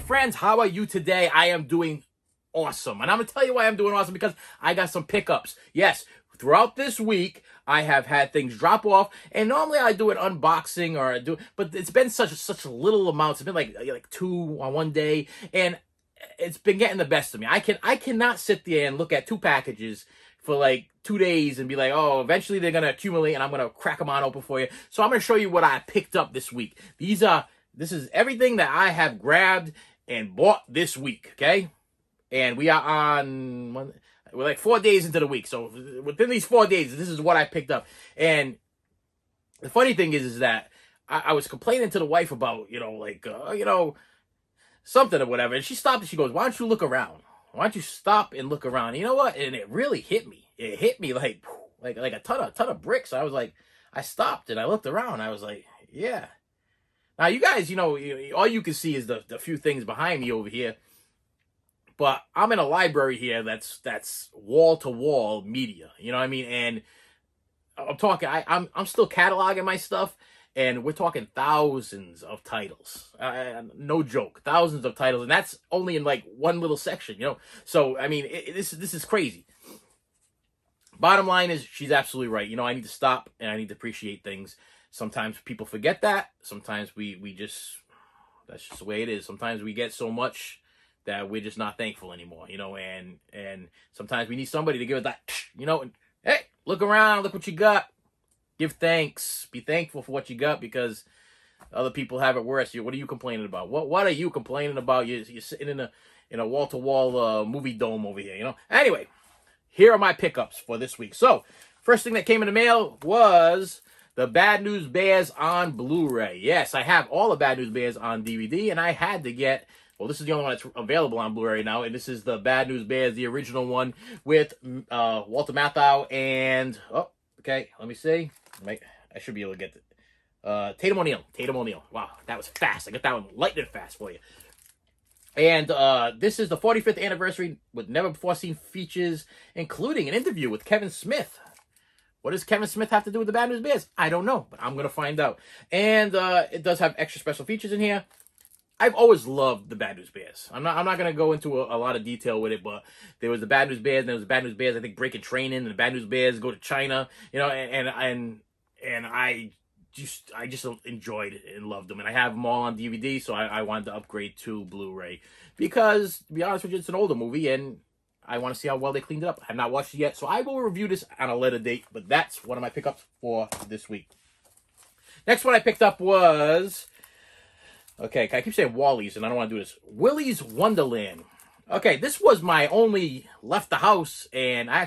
friends, how are you today? I am doing awesome. And I'm going to tell you why I'm doing awesome, because I got some pickups. Yes, throughout this week, I have had things drop off, and normally I do an unboxing but it's been such little amounts. It's been like 2 on one day, and it's been getting the best of me. I cannot sit there and look at 2 packages for like 2 days and be like, oh, eventually they're going to accumulate and I'm going to crack them on open for you. So I'm going to show you what I picked up this week. This is everything that I have grabbed and bought this week, okay? And we're like 4 days into the week. So within these 4 days, this is what I picked up. And the funny thing is that I was complaining to the wife about, something or whatever. And she stopped and she goes, why don't you look around? Why don't you stop and look around? You know what? And it really hit me. It hit me like a ton of bricks. I was like, I stopped and I looked around. I was like, yeah. Now, you guys, all you can see is the few things behind me over here. But I'm in a library here that's wall-to-wall media. You know what I mean? And I'm talking, I'm still cataloging my stuff. And we're talking thousands of titles. No joke. Thousands of titles. And that's only in like one little section, So, I mean, this is crazy. Bottom line is, she's absolutely right. I need to stop and I need to appreciate things. Sometimes people forget that. Sometimes we just, that's just the way it is. Sometimes we get so much that we're just not thankful anymore, and sometimes we need somebody to give it that, and, hey, look around, look what you got. Give thanks. Be thankful for what you got, because other people have it worse. What are you complaining about? What are you complaining about? You're sitting in a wall-to-wall movie dome over here, Anyway, here are my pickups for this week. So, first thing that came in the mail was the Bad News Bears on Blu-ray. Yes, I have all the Bad News Bears on DVD, and I had to get... Well, this is the only one that's available on Blu-ray now, and this is the Bad News Bears, the original one, with Walter Matthau and... Oh, okay, let me see. I should be able to get it. Tatum O'Neal. Wow, that was fast. I got that one lightning fast for you. And this is the 45th anniversary with never-before-seen features, including an interview with Kevin Smith. What does Kevin Smith have to do with the Bad News Bears? I don't know, but I'm going to find out. And it does have extra special features in here. I've always loved the Bad News Bears. I'm not going to go into a lot of detail with it, but there was the Bad News Bears, and there was the Bad News Bears, I think, breaking training, and the Bad News Bears go to China, and I just enjoyed it and loved them. And I have them all on DVD, so I wanted to upgrade to Blu-ray. Because, to be honest with you, it's an older movie, and I want to see how well they cleaned it up. I have not watched it yet, so I will review this on a later date. But that's one of my pickups for this week. Next one I picked up was... Okay, I keep saying Wally's, and I don't want to do this. Willys Wonderland. Okay, this was my only left the house, and I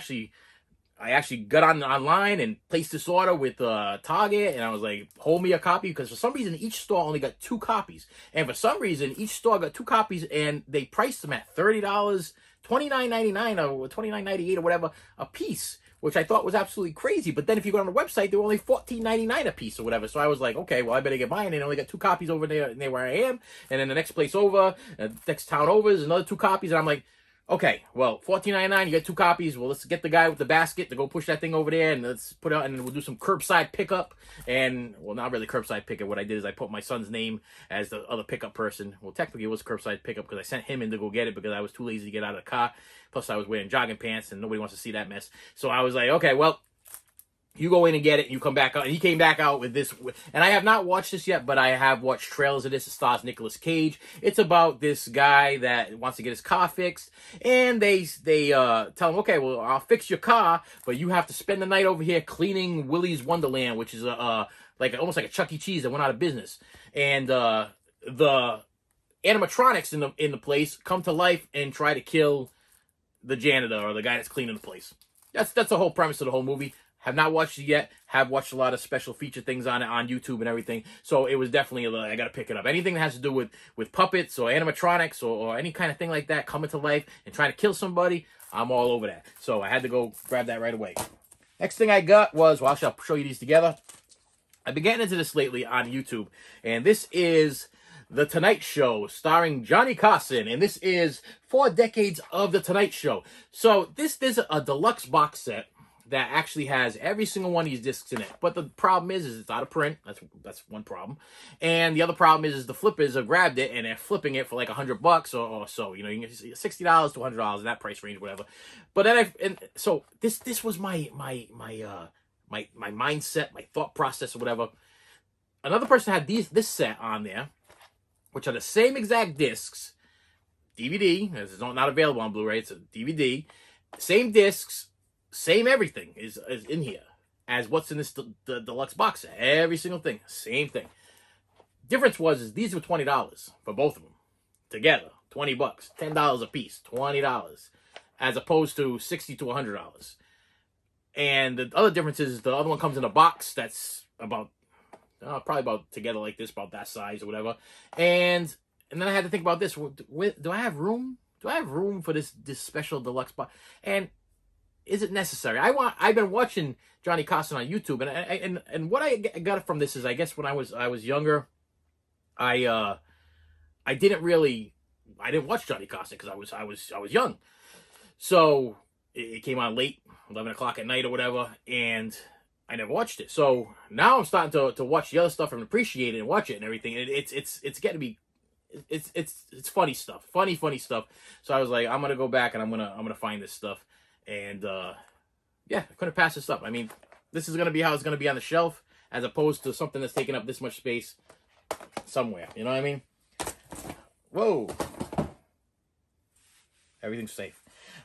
actually got online and placed this order with Target, and I was like, hold me a copy, because for some reason each store only got 2 copies, and for some reason each store got 2 copies, and they priced them at $30, $29.99 or $29.98 or whatever a piece, which I thought was absolutely crazy. But then if you go on the website, they were only $14.99 a piece or whatever. So I was like, okay, well, I better get mine. They only got 2 copies over there where I am. And then the next place over, next town over is another 2 copies. And I'm like, okay, well, $14.99, you get 2 copies. Well, let's get the guy with the basket to go push that thing over there, and let's put it out, and we'll do some curbside pickup. And, well, not really curbside pickup. What I did is I put my son's name as the other pickup person. Well, technically it was curbside pickup because I sent him in to go get it because I was too lazy to get out of the car. Plus, I was wearing jogging pants, and nobody wants to see that mess. So I was like, okay, well, you go in and get it, and you come back out. And he came back out with this. And I have not watched this yet, but I have watched trailers of this. It stars Nicolas Cage. It's about this guy that wants to get his car fixed. And they tell him, okay, well, I'll fix your car, but you have to spend the night over here cleaning Willys Wonderland, which is almost like a Chuck E. Cheese that went out of business. And the animatronics in the place come to life and try to kill the janitor or the guy that's cleaning the place. That's the whole premise of the whole movie. Have not watched it yet. Have watched a lot of special feature things on it on YouTube and everything. So it was definitely, I got to pick it up. Anything that has to do with puppets or animatronics or any kind of thing like that coming to life and trying to kill somebody, I'm all over that. So I had to go grab that right away. Next thing I got was, well, I'll show you these together. I've been getting into this lately on YouTube. And this is The Tonight Show, starring Johnny Carson. And this is 4 decades of The Tonight Show. So there's a deluxe box set that actually has every single one of these discs in it. But the problem is it's out of print. That's one problem. And the other problem is the flippers have grabbed it and they're flipping it for like $100 or so. You know, you can get $60 to $100 in that price range, whatever. But then so this was my mindset, my thought process, or whatever. Another person had this set on there, which are the same exact discs, DVD. It's not available on Blu-ray. It's a DVD. Same discs, same everything is in here as what's in this the deluxe box set. Every single thing, same thing. Difference is these were $20 for both of them together. $20, $10 a piece, $20, as opposed to $60 to $100. And the other difference is the other one comes in a box that's about probably about together like this, about that size or whatever. And then I had to think about this. Do I have room? Do I have room for this special deluxe box? And is it necessary? I've been watching Johnny Carson on YouTube, and what I got from this is, I guess when I was younger, I didn't watch Johnny Carson because I was young. So it came on late, 11 o'clock at night or whatever, and I never watched it. So now I'm starting to watch the other stuff and appreciate it and watch it and everything. And it's getting to be, it's funny stuff, funny stuff. So I was like, I'm gonna go back and I'm gonna find this stuff. And yeah, I couldn't pass this up. I mean, this is gonna be how it's gonna be on the shelf, as opposed to something that's taking up this much space somewhere. You know what I mean? Whoa, everything's safe.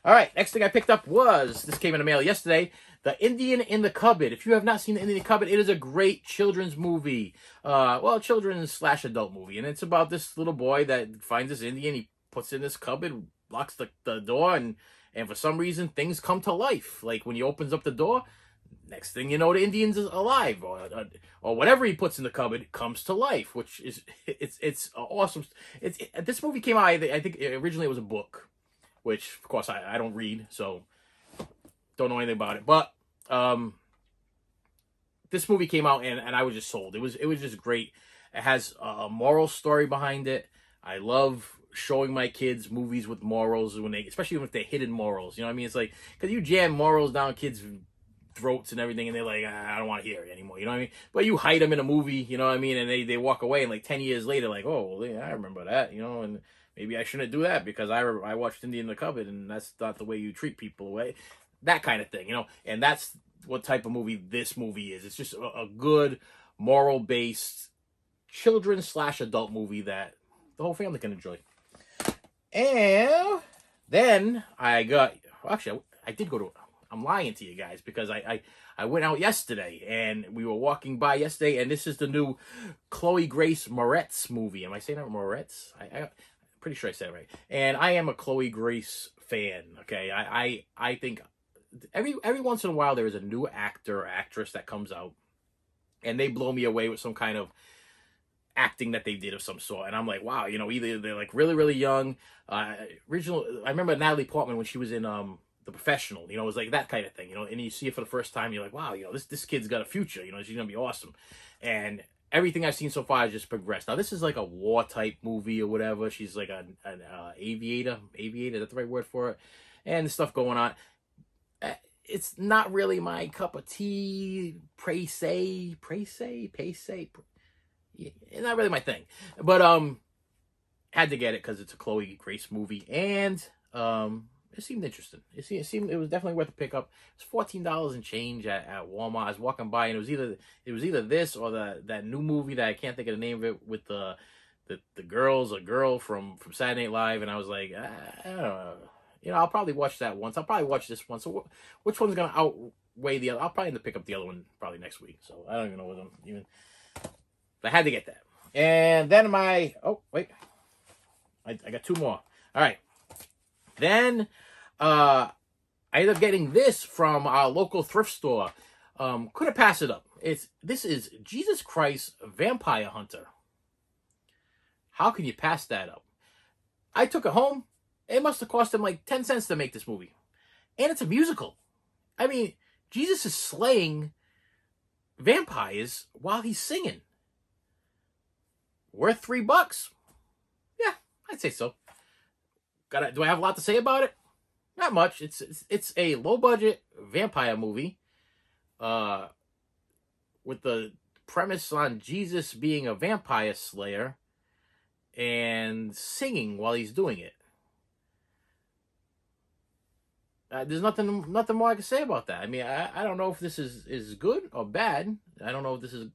All right, next thing I picked up was, this came in the mail yesterday, The Indian in the Cupboard. If you have not seen The Indian in the Cupboard, it is a great children's movie. Well, children's/adult movie. And it's about this little boy that finds this Indian, he puts it in this cupboard, locks the door, and for some reason, things come to life. Like when he opens up the door, next thing you know, the Indian's alive. Or whatever he puts in the cupboard comes to life, which is, it's awesome. This movie came out, I think originally it was a book, which, of course, I don't read, so don't know anything about it. But this movie came out, and I was just sold. It was just great. It has a moral story behind it. I love showing my kids movies with morals, especially if they're hidden morals. You know what I mean? It's like, because you jam morals down kids' throats and everything, and they're like, I don't want to hear it anymore. You know what I mean? But you hide them in a movie, you know what I mean? And they walk away, and like 10 years later, like, oh, well, yeah, I remember that, you know, and maybe I shouldn't do that because I watched Indian in the Cupboard, and that's not the way you treat people away. That kind of thing, you know. And that's what type of movie this movie is. It's just a good, moral-based, children/adult movie that the whole family can enjoy. And then I did go to, I'm lying to you guys, because I went out yesterday, and we were walking by yesterday, and this is the new Chloe Grace Moretz movie. Am I saying that Moretz? I'm pretty sure I said it right. And I am a Chloe Grace fan, okay? I think every once in a while there is a new actor or actress that comes out, and they blow me away with some kind of acting that they did of some sort, and I'm like, wow, you know, either they're like really, really young. I remember Natalie Portman when she was in The Professional, you know, it was like that kind of thing, you know, and you see it for the first time, you're like, wow, you know, this kid's got a future, you know, she's gonna be awesome. And everything I've seen so far has just progressed. Now this is like a war type movie or whatever. She's like an aviator, is that the right word for it? And stuff going on. It's not really my cup of tea. It's not really my thing, but had to get it because it's a Chloe Grace movie, and it seemed interesting. It was definitely worth a pickup. It was $14 and change at Walmart. I was walking by, and it was either this or that new movie that I can't think of the name of it, with the girl from Saturday Night Live, and I was like, I don't know. You know, I'll probably watch that once. I'll probably watch this one. So which one's gonna outweigh the other? I'll probably end up pick up the other one probably next week. So I don't even know what I'm even. I had to get that. And then oh, wait. I got two more. All right. Then I ended up getting this from our local thrift store. Couldn't pass it up. This is Jesus Christ Vampire Hunter. How can you pass that up? I took it home. It must have cost them like 10 cents to make this movie. And it's a musical. I mean, Jesus is slaying vampires while he's singing. Worth $3? Yeah, I'd say so. Do I have a lot to say about it? Not much. It's a low budget vampire movie with the premise on Jesus being a vampire slayer and singing while he's doing it. There's nothing more I can say about that. I mean, I don't know if this is good or bad. I don't know if this is...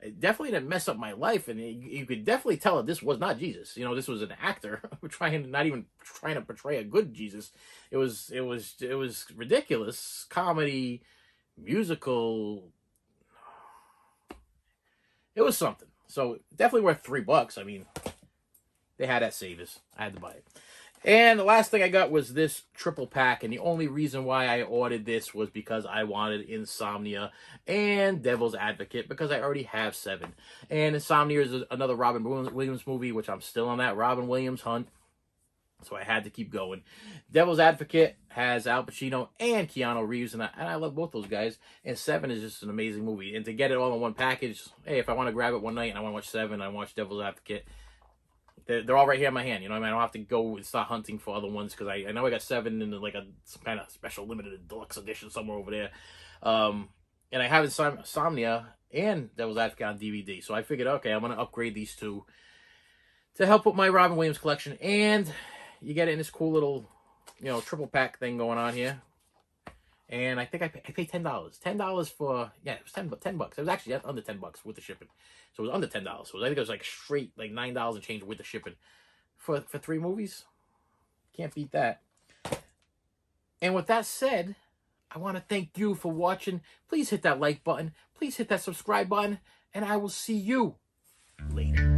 It definitely didn't mess up my life, and you could definitely tell that this was not Jesus. You know, this was an actor not even trying to portray a good Jesus. It was ridiculous comedy, musical. It was something. So definitely worth $3. I mean, they had at Savers. I had to buy it. And the last thing I got was this triple pack, and the only reason why I ordered this was because I wanted Insomnia and Devil's Advocate, because I already have 7. And Insomnia is another Robin Williams movie, which I'm still on that Robin Williams hunt, so I had to keep going. Devil's Advocate has Al Pacino and Keanu Reeves, and I love both those guys. And 7 is just an amazing movie. And to get it all in one package, hey, if I want to grab it one night and I want to watch 7, I watch Devil's Advocate. They're all right here in my hand. You know what I mean? I don't have to go and start hunting for other ones, because I know I got 7 in like some kind of special limited deluxe edition somewhere over there. And I have Insomnia and Devil's Advocate on DVD. So I figured, okay, I'm going to upgrade these two to help with my Robin Williams collection. And you get it in this cool little, you know, triple pack thing going on here. And I think I paid $10. $10 for, yeah, it was $10. It was actually under $10 with the shipping. So it was under $10. So I think it was like straight like $9 and change with the shipping for 3 movies. Can't beat that. And with that said, I want to thank you for watching. Please hit that like button. Please hit that subscribe button. And I will see you later.